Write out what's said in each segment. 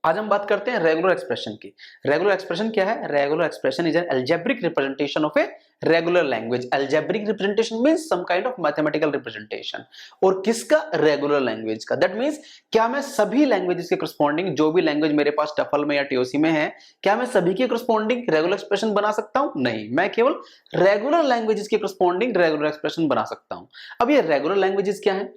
आज हम बात करते हैं रेगुलर एक्सप्रेशन की। रेगुलर एक्सप्रेशन क्या है? Regular expression is an algebraic representation of a regular language. Algebraic representation means some kind of mathematical representation. और किसका? रेगुलर लैंग्वेज का। दैट मींस क्या मैं सभी लैंग्वेजेस के करस्पॉन्डिंग, जो भी लैंग्वेज मेरे पास टफल में या टीओसी में है, क्या मैं सभी के करस्पॉन्डिंग रेगुलर एक्सप्रेशन बना सकता हूं? नहीं, मैं केवल रेगुलर लैंग्वेजेस के करस्पॉन्डिंग रेगुलर एक्सप्रेशन बना सकता हूं। अब ये रेगुलर लैंग्वेजेस क्या है?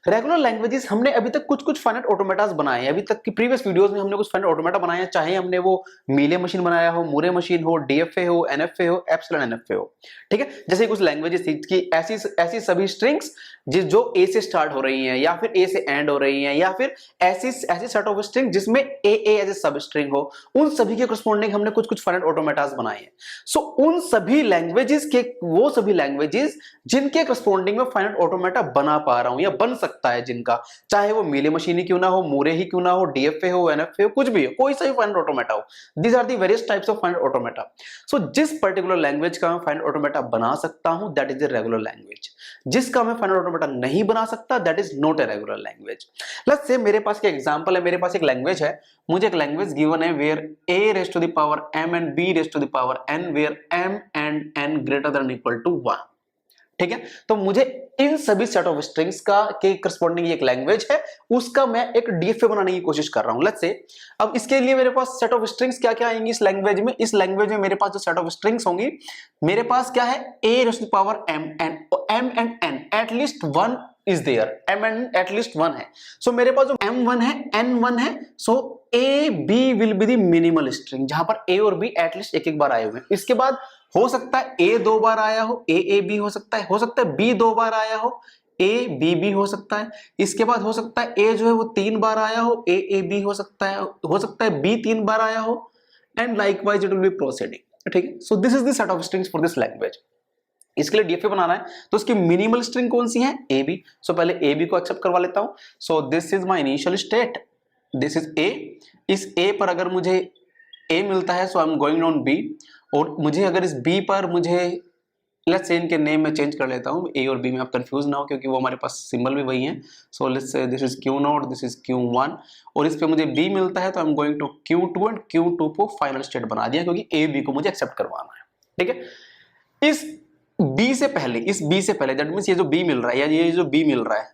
रेगुलर लैंग्वेजेस हमने अभी तक कुछ फाइनाइट ऑटोमेटास बनाए हैं। अभी तक की प्रीवियस वीडियोस में हमने कुछ फाइनाइट ऑटोमेटा बनाए हैं, चाहे हमने वो मीले मशीन बनाया हो, मूरे मशीन हो, डीएफए हो, एनएफए हो, एप्सिलॉन एनएफए हो। ठीक है, जैसे कुछ लैंग्वेजेस थी कि ऐसी सभी स्ट्रिंग्स जो ए से स्टार्ट हो रही हैं, या फिर ए से एंड हो रही हैं, या फिर ऐसी सेट ऑफ स्ट्रिंग जिसमें ए एज ए सब स्ट्रिंग हो, उन सभी के करस्पॉन्डिंग हमने कुछ फाइनाइट ऑटोमेटास बनाए हैं। सो उन सभी लैंग्वेजेस के, वो सभी लैंग्वेजेस जिनके करस्पॉन्डिंग में फाइनाइट ऑटोमेटा बना पा रहा हूं या बन सकता है, जिनका चाहे वो मीले मशीन ही क्यों ना हो, मूरे ही क्यों ना हो, डीएफए हो, एनएफए हो, कुछ भी हो, कोई सा भी फाइनाइट ऑटोमेटा हो। These are the various types of finite automata. So जिस पर्टिकुलर लैंग्वेज का मैं फाइनाइट ऑटोमेटा बना सकता हूं, that is a regular language. जिसका मैं फाइनाइट ऑटोमेटा नहीं बना सकता, that is not a regular language. Let's say मेरे पास एक एग्जांपल है, मेरे पास एक लैंग्वेज है, मुझे एक लैंग्वेज गिवन है where a raised to the power m and b raised to the power n, where m and n greater than or equal to 1। ठीक है, तो मुझे इन सभी सेट ऑफ स्ट्रिंग्स का के करस्पॉन्डिंग एक लैंग्वेज है, उसका मैं एक डीएफए बनाने की कोशिश कर रहा हूं। लेट्स से अब इसके लिए मेरे पास सेट ऑफ स्ट्रिंग्स क्या क्या आएंगी इस लैंग्वेज में? इस लैंग्वेज में मेरे पास जो सेट ऑफ स्ट्रिंग्स होंगी, मेरे पास क्या है? a raised to the power m and n at least 1 is there, m and at least 1 है। सो मेरे पास जो m1 है, n1 है, सो a b will be the minimal string, जहां पर a और b एटलीस्ट एक बार आए हुए हैं। इसके बाद हो सकता है a 2 बार आया हो, a b हो सकता है b 2 बार आया हो, a b b हो सकता है। इसके बाद हो सकता है a जो है वो 3 बार आया हो, a b हो सकता है b 3 बार आया हो, and likewise it will be proceeding. ठीक है, so this is the set of strings for this language. इसके लिए डीएफए बनाना है, तो इसकी मिनिमल स्ट्रिंग कौन सी है? A B. सो पहले ए बी को एक्सेप्ट करवा लेता हूं। So this is my initial state, this is A. इस ए पर अगर मुझे ए मिलता है, so I am going on B. और मुझे अगर इस बी पर मुझे, लेट्स से इनके नेम में चेंज कर लेता हूं, ए और बी में, आप कंफ्यूज ना हो क्योंकि वो हमारे पास सिंबल भी वही है। So let's say this is Q0, this is Q1, और इस पे मुझे बी मिलता है, तो I am going to Q2 and Q2 को फाइनल स्टेट बना दिया क्योंकि ए बी को मुझे एक्सेप्ट करवाना है। ठीक है, इस बी से पहले दैट मींस ये जो बी मिल रहा है, या ये जो बी मिल रहा है,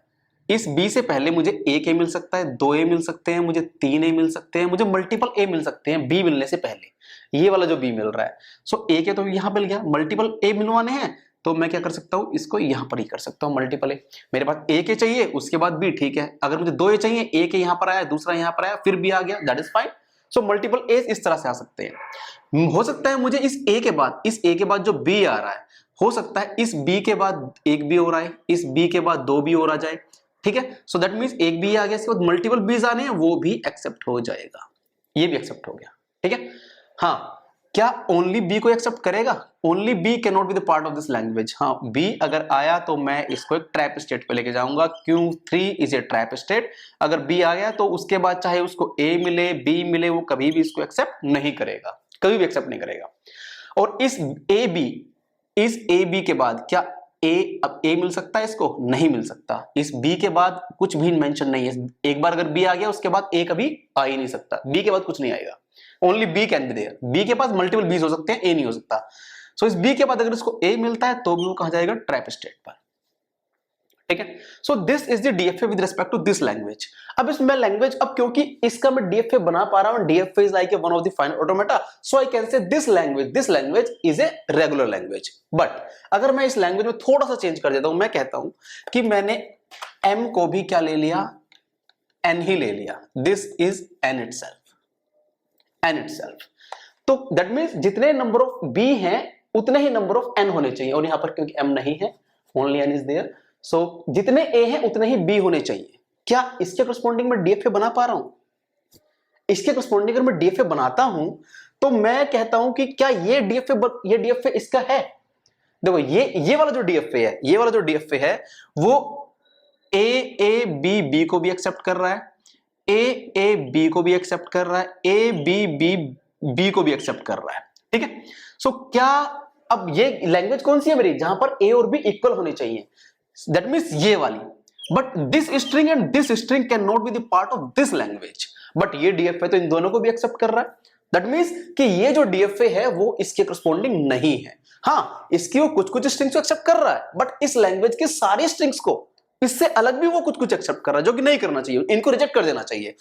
इस बी से पहले मुझे एक ए मिल सकता है, 2 ए मिल सकते हैं, मुझे 3 ए मिल सकते हैं, मुझे मल्टीपल ए मिल सकते हैं बी मिलने से पहले। ये वाला जो बी मिल रहा है, सो ए के तो यहां मिल गया, मल्टीपल ए मिलवाने हैं तो मैं क्या कर सकता हूं, इसको यहां पर ही कर सकता हूं मल्टीपल ए। मेरे पास ए के चाहिए, उसके बाद बी, ठीक है। अगर मुझे 2 ए चाहिए, एक ए यहां पर आया, दूसरा यहां पर आया, फिर बी आ गया, that is fine. So multiple A इस तरह से आ सकते हैं। हो सकता है मुझे इस ए के बाद जो बी आ रहा है, हो सकता है इस बी के बाद एक बी और आए, इस बी के बाद 2 बी और आ जाए। ठीक है, सो दैट मींस एक बी आ गया, इसके बाद मल्टीपल बीज आने हैं, वो भी एक्सेप्ट हो जाएगा। ये भी एक्सेप्ट हो गया। ठीक है, हाँ, क्या ओनली बी को एक्सेप्ट करेगा? Only B can not be the part of this language. हाँ, बी अगर आया तो मैं इसको एक ट्रैप स्टेट पे लेके जाऊंगा। Q3 is a trap state. अगर बी आ गया तो उसके बाद चाहे उसको ए मिले, बी मिले, वो कभी भी इसको एक्सेप्ट नहीं करेगा, कभी भी एक्सेप्ट नहीं करेगा। और इस ए बी के बाद क्या अब ए मिल सकता है इसको? नहीं मिल सकता। इस बी के बाद कुछ भी मेंशन नहीं है। एक बार अगर बी आ गया, उसके बाद ए कभी आ ही नहीं सकता। बी के बाद कुछ नहीं आएगा, only B can be there. B के पास मल्टीपल बीज हो सकते हैं, ए नहीं हो सकता। सो इस बी के बाद अगर इसको ए मिलता है तो भी वो कहा जाएगा ट्रैप स्टेट पर। ठीक है, so this is the DFA with respect to this language. अब इसमें लैंग्वेज, अब क्योंकि इसका मैं डीएफए बना पा रहा हूं, DFA is like one of the final automata, so I can say this language is a regular language. But अगर मैं इस लैंग्वेज में थोड़ा सा चेंज कर देता हूं, मैं कहता हूं कि मैंने एम को भी क्या ले लिया? एन ही ले लिया। This is an itself. तो दैट मींस जितने नंबर ऑफ बी हैं उतने ही नंबर ऑफ एन होने चाहिए, और यहां पर क्योंकि एम नहीं है, ओनली एन इज देयर, सो जितने ए हैं उतने ही बी होने चाहिए। क्या इसके करस्पॉन्डिंग में डीएफए बना पा रहा हूं? इसके करस्पॉन्डिंग अगर मैं डीएफए बनाता हूं तो मैं कहता हूं कि क्या ये डीएफए इसका है? देखो ये वाला जो डीएफए है वो ए बी को भी एक्सेप्ट कर रहा है, ए बी को भी एक्सेप्ट कर रहा है, ए बी को भी एक्सेप्ट कर रहा है। ठीक है, सो क्या अब ये लैंग्वेज कौन सी है मेरी, जहां पर ए और बी इक्वल होने चाहिए? दैट मींस ये वाली। But this string and this string can not be the part of this language. But ये डीएफए तो इन दोनों को भी एक्सेप्ट कर रहा है। दैट मींस कि ये जो डीएफए है वो इसके करस्पॉन्डिंग नहीं है। हाँ, इसकी वो कुछ कुछ स्ट्रिंग्स को एक्सेप्ट कर रहा है, बट इस लैंग्वेज के सारी स्ट्रिंग्स को, इससे अलग भी वो कुछ कुछ एक्सेप्ट कर रहा है, जो कि नहीं करना चाहिए, इनको रिजेक्ट कर देना चाहिए।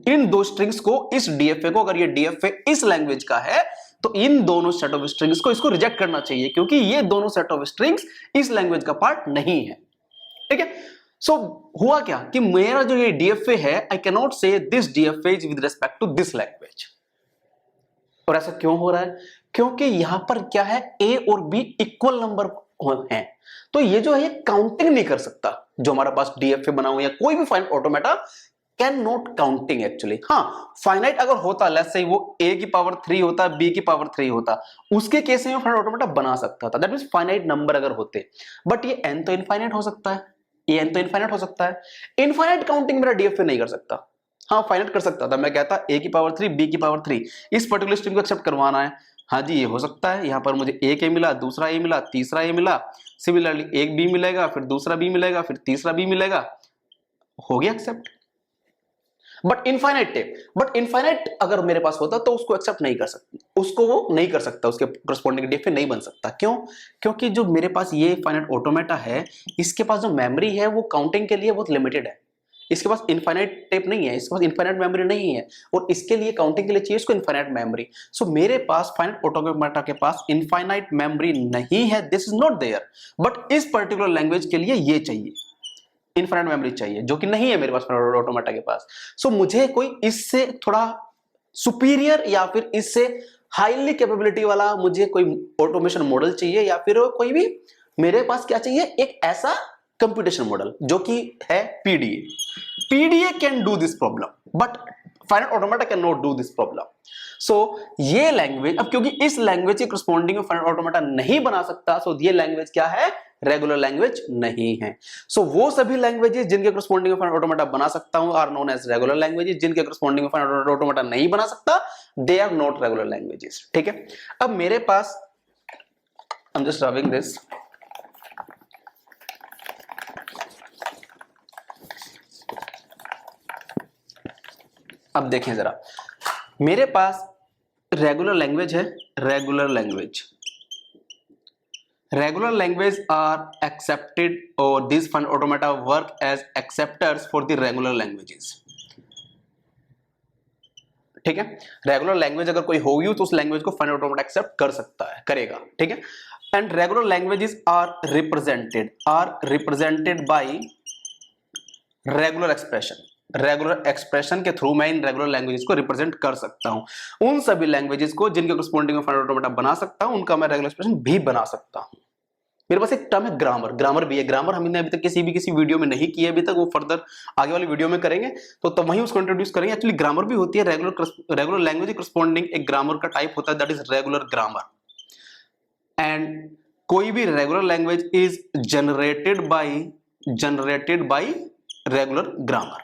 इन दो स्ट्रिंग्स को, इस डीएफए को, अगर ये डीएफए इस लैंग्वेज का है तो इन दोनों सेट ऑफ स्ट्रिंग्स को इसको रिजेक्ट करना चाहिए, क्योंकि ये दोनों सेट ऑफ स्ट्रिंग्स इस लैंग्वेज का पार्ट नहीं है। ठीक है, सो हुआ क्या कि मेरा जो ये डीएफए है, I can not say this DFA is with respect to this language. और ऐसा क्यों हो रहा है? क्योंकि यहां पर क्या है, ए और बी इक्वल नंबर हैं, तो ये जो है ये काउंटिंग नहीं कर सकता। जो हमारा पास डीएफए बना हुआ या कोई भी finite automata can not counting actually. हाँ, फाइनाइट अगर होता, लेट्स से वो a की पावर 3 होता, b की पावर 3 होता, उसके केस में फाइनाइट ऑटोमेटा बना सकता था, दैट मींस फाइनाइट नंबर अगर होते। बट ये n तो इनफाइनाइट हो सकता है, ये n तो इनफाइनाइट हो सकता है, इनफाइनाइट काउंटिंग मेरा डीएफए नहीं कर सकता। हाँ, फाइनाइट कर सकता था, मैं कहता a की पावर 3 b की पावर 3 इस पर्टिकुलर स्ट्रिंग को एक्सेप्ट करवाना है। हाँ जी, ये हो सकता है, यहां पर मुझे एक a मिला, दूसरा a मिला, तीसरा a मिला, सिमिलरली एक b मिलेगा, फिर दूसरा b मिलेगा, फिर तीसरा b मिलेगा, हो गया एक्सेप्ट। बट इनफाइनाइट अगर मेरे पास होता तो उसको एक्सेप्ट नहीं कर सकता, उसको वो नहीं कर सकता, उसके करस्पॉन्डिंग डीएफए नहीं बन सकता। क्यों? क्योंकि जो मेरे पास ये फाइनाइट ऑटोमेटा है, इसके पास जो मेमोरी है वो काउंटिंग के लिए बहुत लिमिटेड है। इसके पास इनफाइनाइट टेप नहीं है, इसके पास इनफाइनाइट मेमोरी नहीं है, और इसके लिए काउंटिंग के लिए चाहिए इसको इनफाइनाइट मेमोरी। सो मेरे पास फाइनाइट ऑटोमेटा के पास इनफाइनाइट मेमोरी नहीं है, this is not there. But इस पर्टिकुलर लैंग्वेज के लिए ये चाहिए, इनफाइनाइट मेमोरी चाहिए, जो कि नहीं है मेरे पास ऑटोमेटा के पास। सो मुझे कोई इससे थोड़ा सुपीरियर या फिर इससे हाईली कैपेबिलिटी वाला मुझे कोई ऑटोमेशन मॉडल चाहिए, या फिर कोई भी मेरे पास क्या चाहिए, एक ऐसा कंप्यूटेशन मॉडल जो कि है PDA can do this problem, but finite automata can not do this problem. So ये लैंग्वेज, अब क्योंकि इस लैंग्वेज के करस्पॉन्डिंग में फाइनाइट ऑटोमेटा नहीं बना सकता, सो ये लैंग्वेज क्या है, रेगुलर लैंग्वेज नहीं है। सो वो सभी लैंग्वेजेस जिनके करस्पॉन्डिंग में फाइनाइट ऑटोमेटा बना सकता हूं are known as regular languages, जिनके करस्पॉन्डिंग में फाइनाइट ऑटोमेटा नहीं बना सकता, they are not regular languages. ठीक है, अब मेरे पास, I am just rubbing this, अब देखें जरा, मेरे पास रेगुलर लैंग्वेज है, रेगुलर लैंग्वेज आर एक्सेप्टेड, और this finite automata work as acceptors for the regular languages. ठीक है, रेगुलर लैंग्वेज अगर कोई होगी तो उस लैंग्वेज को फाइनाइट ऑटोमेटा एक्सेप्ट कर सकता है, करेगा। ठीक है, and regular languages are represented by regular expression के थ्रू मैं इन रेगुलर लैंग्वेजेस को रिप्रेजेंट कर सकता हूं। उन सभी लैंग्वेजेस को जिनके करस्पॉन्डिंग में फाइनाइट ऑटोमेटा बना सकता हूं, उनका मैं रेगुलर एक्सप्रेशन भी बना सकता हूं। मेरे पास एक टर्म है ग्रामर भी है। ग्रामर हमने अभी तक किसी वीडियो में नहीं की है, अभी तक वो फर्दर आगे वाली वीडियो में करेंगे, तो वहीं उसको इंट्रोड्यूस करेंगे। एक्चुअली ग्रामर भी होती है, रेगुलर लैंग्वेज करस्पॉन्डिंग एक ग्रामर का टाइप होता है, that is regular grammar. And कोई भी regular language is generated by regular grammar.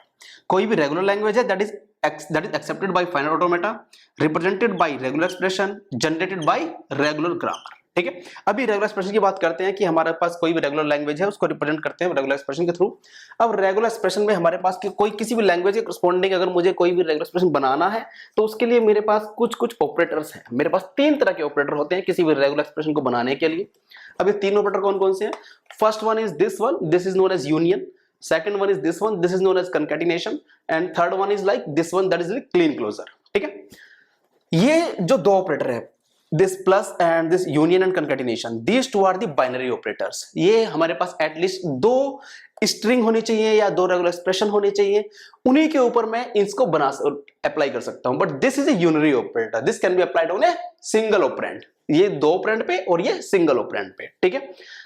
कोई भी रेगुलर लैंग्वेज है that is accepted by finite automata, represented by regular expression, generated by regular grammar. ठीक है, अभी रेगुलर एक्सप्रेशन की बात करते हैं कि हमारे पास कोई भी रेगुलर लैंग्वेज है, उसको रिप्रेजेंट करते हैं रेगुलर एक्सप्रेशन के थ्रू। अब रेगुलर एक्सप्रेशन में हमारे पास कोई किसी भी लैंग्वेज के करस्पॉन्डिंग अगर मुझे कोई भी रेगुलर एक्सप्रेशन बनाना है, तो उसके लिए मेरे पास कुछ ऑपरेटर्स हैं। मेरे पास 3 तरह के ऑपरेटर होते हैं किसी भी रेगुलर एक्सप्रेशन को बनाने के लिए। अब ये 3 ऑपरेटर कौन कौन से हैं? First one is this one, this is known as union. Second one is this one, this is known as concatenation, and third one is like this one, that is like clean closure. ठीक है, ये जो 2 operator है, this plus and this union and concatenation, these two are the binary operators. ये हमारे पास at least 2 string होनी चाहिए या 2 रेगुलर एक्सप्रेशन होनी चाहिए, उन्हीं के ऊपर मैं इसको अप्लाई कर सकता हूं। But this is a unary operator, this can be applied on a single operand, ये 2 ऑपरेंड पे और ये सिंगल ऑपरेंड पे। ठीक है,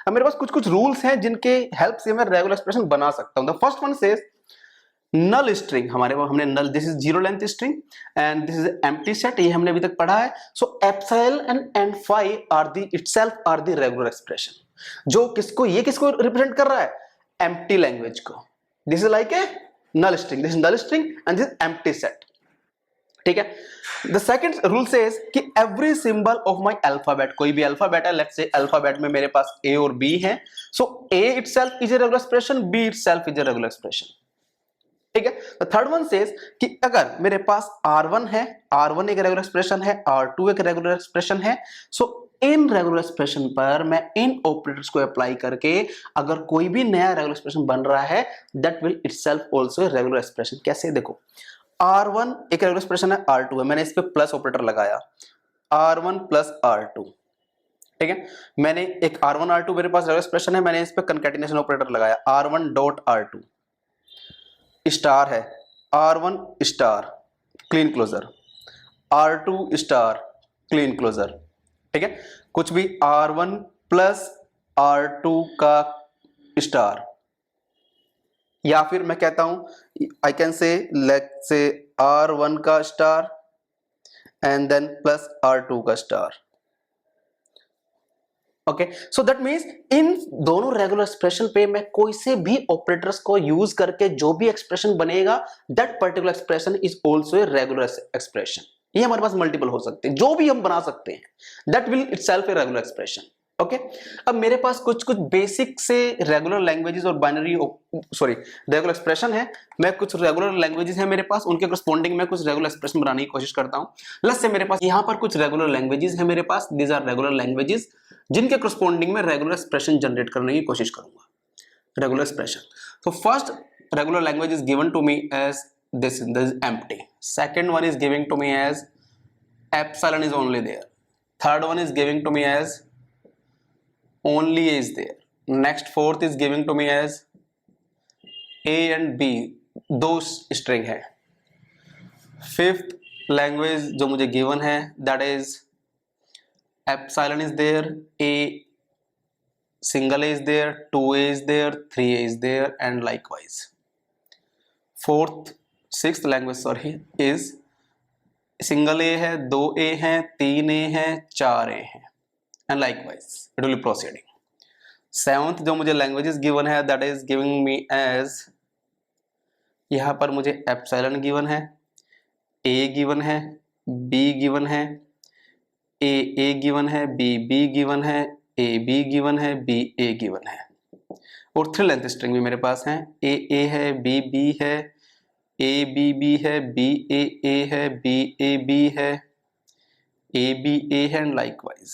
अब मेरे पास कुछ रूल्स हैं जिनके हेल्प से मैं रेगुलर एक्सप्रेशन बना सकता हूं। The first one says null string, हमारे पास हमने null, this is 0 length string and this is empty set, ये हमने अभी तक पढ़ा है। So epsilon and phi are the itself are the regular expression, जो किसको रिप्रेजेंट कर रहा है, एम्प्टी लैंग्वेज को। This is like a null string, this is null string and this empty set. ठीक है, द सेकंड रूल सेज कि every symbol of my alphabet, कोई भी अल्फाबेट है, लेट्स से अल्फाबेट में मेरे पास ए और बी है, so A itself is a regular expression, B itself is a regular expression. ठीक है। तो थर्ड वन सेज कि अगर मेरे पास R1 है, R1 एक रेगुलर एक्सप्रेशन है, R2 एक रेगुलर एक्सप्रेशन है, सो इन रेगुलर एक्सप्रेशन पर मैं इन ऑपरेटर्स को अप्लाई करके अगर कोई भी नया रेगुलर एक्सप्रेशन बन रहा है, that will itself also a regular expression. कैसे? देखो, R1 एक रेगुलर एक्सप्रेशन है, R2 है, मैंने इस पे प्लस ऑपरेटर लगाया, R1 प्लस R2, ठीक है। मैंने एक R1 R2 मेरे पास रेगुलर एक्सप्रेशन है, मैंने इस पे कंकैटिनेशन ऑपरेटर लगाया, R1 डॉट R2 स्टार है, R1 star Kleene closure, R2 star Kleene closure, ठीक है। कुछ भी R1 प्लस R2 का स्टार, या फिर मैं कहता हूं I can say let's say R1 का star and then plus R2 का star. Okay, so that means in दोनों रेगुलर एक्सप्रेशन पे मैं कोई से भी ऑपरेटर्स को यूज करके जो भी एक्सप्रेशन बनेगा, that particular expression is also a regular expression. ये हमारे पास मल्टीपल हो सकते हैं, जो भी हम बना सकते हैं, that will itself A regular expression. Okay, अब मेरे पास कुछ बेसिक से रेगुलर लैंग्वेजेस और बाइनरी रेगुलर एक्सप्रेशन है। मैं कुछ रेगुलर लैंग्वेजेस है मेरे पास, उनके करस्पॉन्डिंग में कुछ रेगुलर एक्सप्रेशन बनाने की कोशिश करता हूं। लेट्स से मेरे पास यहां पर कुछ रेगुलर लैंग्वेजेस है मेरे पास, दीज आर रेगुलर लैंग्वेजेस जिनके करस्पॉन्डिंग में रेगुलर एक्सप्रेशन जनरेट करने की कोशिश करूंगा। रेगुलर एक्सप्रेशन, तो first regular language is given to me as this is empty. Second one is giving to me as epsilon is only there. Third one is giving to me as only A is there. Next fourth is giving to me as A and B, दो string है. Fifth language जो मुझे given है, that is epsilon is there, A single A is there, 2A is there, 3A is there and likewise. Sixth language is single A है, 2A है, 3A है, 4A है and likewise it will be proceeding. Seventh जो मुझे languages given है, that is giving me as, यहां पर मुझे एप्सिलॉन गिवन है, A गिवन है, B गिवन है, A गिवन है, B गिवन है, AB गिवन है, BA गिवन है, और थ्री लेंथ स्ट्रिंग भी मेरे पास है, A है, B है, ABB है, BAA है, BAB है, ABA है and likewise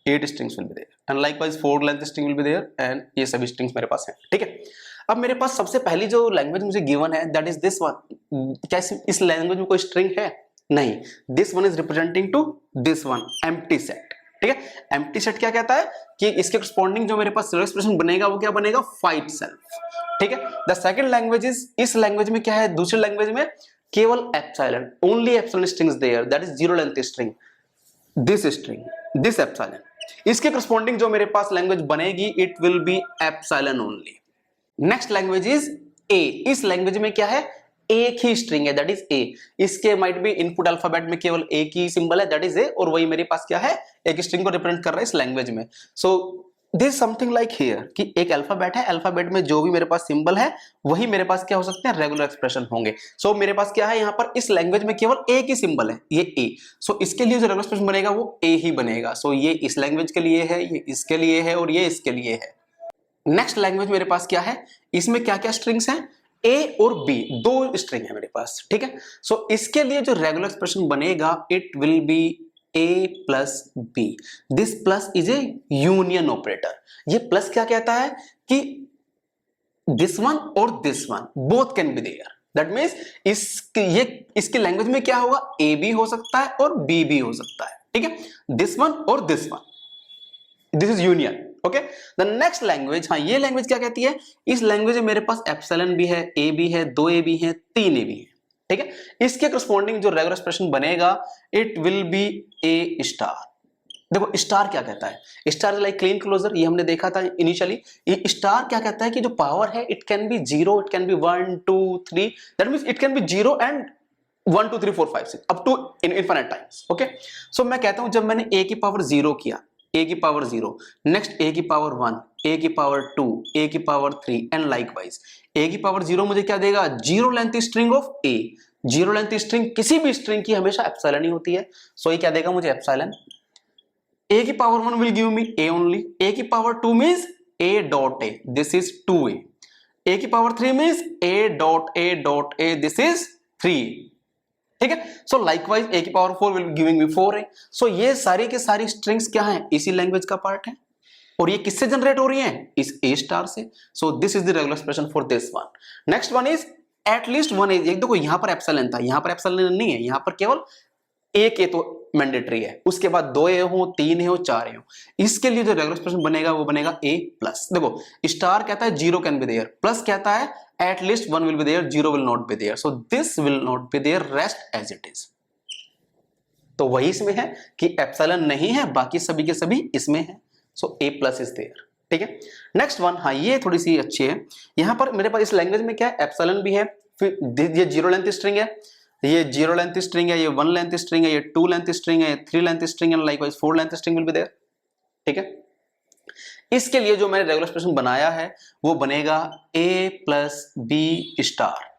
8 strings will be there and likewise 4 length string will be there and ये सभी स्ट्रिंग्स मेरे पास हैं। ठीक है, अब मेरे पास सबसे पहली जो लैंग्वेज मुझे गिवन है, दैट इज दिस वन। क्या इस लैंग्वेज में कोई स्ट्रिंग है? नहीं, this one is representing two this one, empty set. ठीक है, एम्प्टी सेट क्या कहता है कि इसके करस्पॉन्डिंग जो मेरे पास एक्सप्रेशन बनेगा वो क्या बनेगा? फाइट सेल्फ। ठीक है, द सेकंड लैंग्वेज इज, इस लैंग्वेज में क्या है? दूसरी लैंग्वेज में केवल epsilon, only epsilon strings there, that is zero length string, this string, this epsilon. इसके करस्पॉन्डिंग जो मेरे पास लैंग्वेज बनेगी, it will be epsilon only. Next language is A. इस लैंग्वेज में क्या है? एक ही स्ट्रिंग है, दैट इज ए। इसके माइट बी इनपुट अल्फाबेट में केवल एक ही सिंबल है, दैट इज ए, और वही मेरे पास क्या है? एक स्ट्रिंग को रिप्रेजेंट कर रहा है इस लैंग्वेज में। So this something like here कि एक अल्फाबेट है, अल्फाबेट में जो भी मेरे पास सिंबल है वही मेरे पास क्या हो सकते हैं? रेगुलर एक्सप्रेशन होंगे। सो मेरे पास क्या है? यहाँ पर इस लैंग्वेज में केवल एक ही सिंबल है, ये ए। सो इसके लिए जो रेगुलर एक्सप्रेशन बनेगा वो ए ही बनेगा। सो ये इस लैंग्वेज के लिए है, ये इसके लिए है और ये इसके लिए है। नेक्स्ट लैंग्वेज मेरे पास क्या है? इसमें क्या क्या स्ट्रिंग्स हैं? ए और बी, दो स्ट्रिंग है मेरे पास। ठीक है, सो इसके लिए जो रेगुलर एक्सप्रेशन बनेगा, it will be A plus B. This plus is a union operator. ये प्लस क्या कहता है कि दिस वन और this one both can be there. That means इसकी लैंग्वेज में क्या होगा? ए भी हो सकता है और बी भी हो सकता है। ठीक है, दिस वन और this one, this is union. Okay, the next language, हाँ ये लैंग्वेज क्या कहती है? इस लैंग्वेज में मेरे पास एप्सिलॉन भी है, ए भी है, 2A भी है, 3A भी है। ठीक है, इसके करस्पॉन्डिंग जो रेगुलर एक्सप्रेशन बनेगा, it will B A star. देखो स्टार क्या कहता है? स्टार लाइक क्लीन क्लोजर, ये हमने देखा था इनिशियली। ये स्टार क्या कहता है कि जो पावर है, it can be 0, it can be 1 2 3, that means it can be 0 and 1 2 3 4 5 6 up to infinite times. Okay, so मैं कहता हूं जब मैंने a की पावर 0 किया, a की पावर 0, नेक्स्ट a की पावर 1, a की पावर 2, a की पावर 3 एंड लाइकवाइज। a की पावर 0 मुझे क्या देगा? Zero length string of a। Zero length string किसी भी स्ट्रिंग की हमेशा एप्सिलॉन ही होती है। सो ये क्या देगा मुझे? एप्सिलॉन। a की power 1 will give me a only. a की power 2 means a dot a, this is 2a। a की power 3 means a.a.a, this is 3, ठीक है। सो लाइकवाइज a की power 4 will giving me 4a। सो ये सारी की सारी स्ट्रिंग्स क्या हैं, इसी लैंग्वेज का पार्ट है, और ये किससे जनरेट हो रही हैं, इस a स्टार से। So this is the regular expression for this one. Next one is at least one as. एक देखो यहां पर एप्सिलॉन था, यहां पर एप्सिलॉन नहीं है, यहां पर केवल एक ए तो मैंडेटरी है, उसके बाद 2 ए हो, 3 ए हो, 4 ए हो। इसके लिए जो रेगुलर एक्सप्रेशन बनेगा वो बनेगा a प्लस। देखो स्टार कहता है 0 कैन बी देयर, प्लस कहता है at least 1 will be there, 0 will not be there, so this will not be there, rest as it is. तो वही इसमें है कि एप्सिलॉन नहीं है, बाकी सभी के सभी इसमें है, सो a प्लस इज देयर, ठीक है। नेक्स्ट वन, हाँ ये थोड़ी सी अच्छी है। यहां पर मेरे पास इस लैंग्वेज में क्या है, एप्सिलॉन भी है, फिर ये 0 लेंथ स्ट्रिंग है, ये 0 लेंथ स्ट्रिंग है, ये 1 लेंथ स्ट्रिंग है, ये 2 लेंथ स्ट्रिंग है, ये 3 लेंथ स्ट्रिंग है, likewise 4 length string will be there, ठीक है। इसके लिए जो मैंने रेगुलर एक्सप्रेशन बनाया है वो बनेगा a प्लस बी स्टार।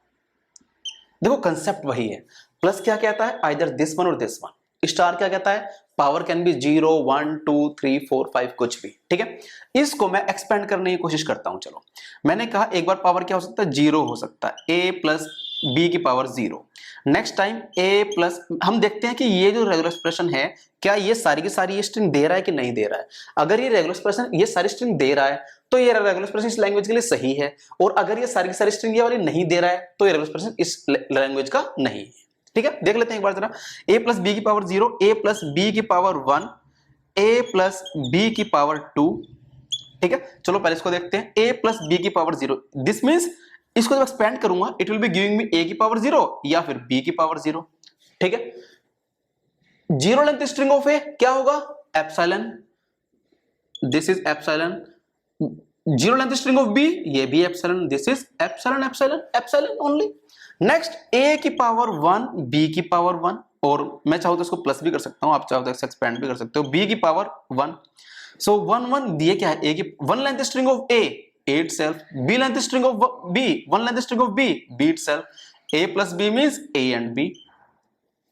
देखो कंसेप्ट वही है, प्लस क्या कहता है, आइदर दिस वन और दिस वन, स्टार क्या कहता है, पावर कैन बी 0 1 2 3 4 5 कुछ भी, ठीक है। इसको मैं एक्सपेंड करने की कोशिश करता हूं। चलो मैंने कहा एक बार पावर क्या हो सकता है, 0 हो सकता है, a प्लस बी की power 0। Next time a plus, हम देखते हैं कि ये जो रेगुलर एक्सप्रेशन है क्या ये सारी की सारी ये स्ट्रिंग दे रहा है कि नहीं दे रहा है। अगर ये रेगुलर एक्सप्रेशन ये सारी स्ट्रिंग दे रहा है तो ये रेगुलर एक्सप्रेशन इस लैंग्वेज के लिए सही है, और अगर ये सारी की सारी स्ट्रिंग ये वाली नहीं दे रहा है तो ये रेगुलर एक्सप्रेशन इस लैंग्वेज का नहीं है, ठीक है। देख लेते हैं एक बार जरा, a प्लस बी की पावर 0, a प्लस बी की पावर 1, a प्लस बी की पावर 2, ठीक है। चलो पहले इसको देखते हैं, a प्लस बी की पावर 0, दिस मींस इसको जब एक्सपेंड करूंगा it will be giving me a की पावर 0 या फिर b की पावर 0, ठीक है। 0 लेंथ स्ट्रिंग ऑफ a क्या होगा, epsilon, this is epsilon. 0 length string of b, ये भी epsilon, this is epsilon epsilon epsilon only. Next a की पावर 1, b की पावर 1, और मैं चाहूं तो इसको प्लस भी कर सकता हूं, आप चाहो तो इसको एक्सपेंड भी कर सकते हो, b की पावर 1। सो 1 1 दिए क्या है, a की 1 length string of a itself, b length string of b, 1 length string of b itself, a plus b means a and b,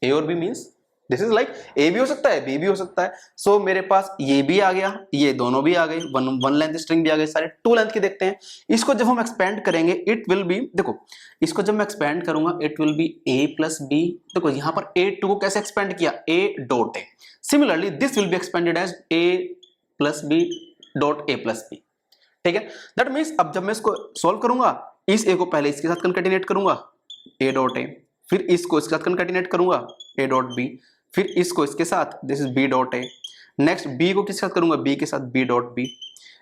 a और b means this is like a भी हो सकता है b भी हो सकता है। सो मेरे पास ये भी आ गया, ये दोनों भी आ गए, वन लेंथ स्ट्रिंग भी आ गए, सारे 2 लेंथ के देखते हैं। इसको जब हम एक्सपेंड करेंगे इट विल बी, देखो इसको जब मैं एक्सपेंड करूंगा it will be a plus b। देखो यहां पर a2 को कैसे एक्सपेंड किया, a dot a, similarly this will be expanded as a plus b dot a plus b, ठीक है। दैट मींस अब जब मैं इसको सॉल्व करूंगा, इस a को पहले इसके साथ कंकैटिनेट करूंगा, a डॉट a, फिर इसको इसके साथ कंकैटिनेट करूंगा, a डॉट b, फिर इसको इसके साथ, this is b dot a। Next b को किसके साथ करूंगा, b के साथ b डॉट b।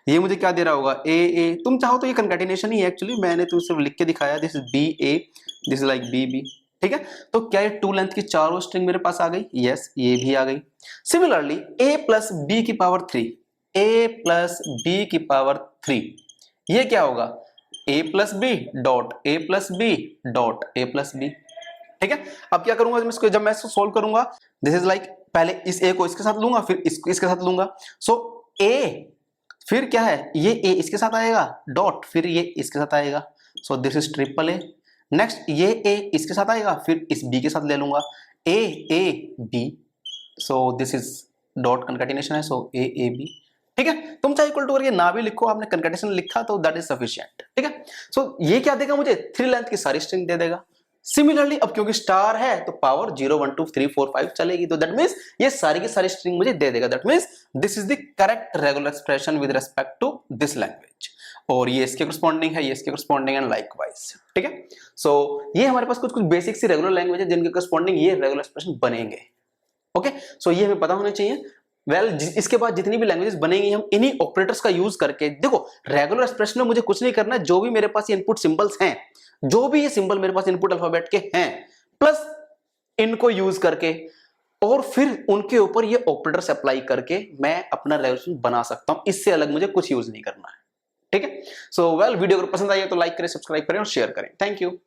ये मुझे क्या दे रहा होगा, a, तुम चाहो तो ये कंकैटिनेशन ही है एक्चुअली, मैंने तो सिर्फ लिख के दिखाया, this is b a, this is like b b, ठीक है। तो क्या ये 2 लेंथ की चारों स्ट्रिंग मेरे पास आ गई, यस ये भी आ गई। सिमिलरली a प्लस b की पावर 3, a प्लस b की पावर 3, ये क्या होगा, a plus B dot a plus B dot a plus B, ठीक है। अब क्या करूंगा, जब मैं इसको सोल्व करूंगा, दिस इज लाइक पहले इस a को इसके साथ लूंगा, फिर इसको इसके साथ लूंगा, सो a फिर क्या है, ये a इसके साथ आएगा डॉट, फिर ये इसके साथ आएगा, सो this is triple a। Next ये a इसके साथ आएगा, फिर इस b के साथ ले लूंगा, a a b, so this is dot concatenation है, सो a a b, ठीक है। तुम चाहे इक्वल टू करके ना भी लिखो, आपने कंकैटिनेशन लिखा तो दैट इज सफिशिएंट, ठीक है। सो ये क्या देगा मुझे, 3 लेंथ की सारी स्ट्रिंग दे देगा। सिमिलरली अब क्योंकि स्टार है तो पावर 0 1 2 3 4 5 चलेगी, तो दैट मींस ये सारी की सारी स्ट्रिंग मुझे दे देगा। That means this is the correct regular expression with respect to this language, और ये इसके करस्पॉन्डिंग है, ये इसके करस्पॉन्डिंग एंड लाइकवाइज, ठीक है। सो ये हमारे पास कुछ बेसिक सी रेगुलर लैंग्वेज है जिनके करस्पॉन्डिंग ये रेगुलर एक्सप्रेशन बनेंगे, ओके। सो ये हमें पता होना चाहिए। इसके बाद जितनी भी लैंग्वेजेस बनेंगी हम इन्हीं ऑपरेटर्स का यूज करके, देखो रेगुलर एक्सप्रेशन में मुझे कुछ नहीं करना, जो भी मेरे पास इनपुट सिंबल्स हैं, जो भी ये सिंबल मेरे पास इनपुट अल्फाबेट के हैं, प्लस इनको यूज करके और फिर उनके ऊपर ये ऑपरेटर्स अप्लाई करके मैं अपना रेगुलर बना सकता हूं। इससे अलग मुझे कुछ यूज नहीं करना है, ठीक है। सो वेल, वीडियो अगर पसंद आई है तो लाइक करें, सब्सक्राइब करें और शेयर करें। Thank you.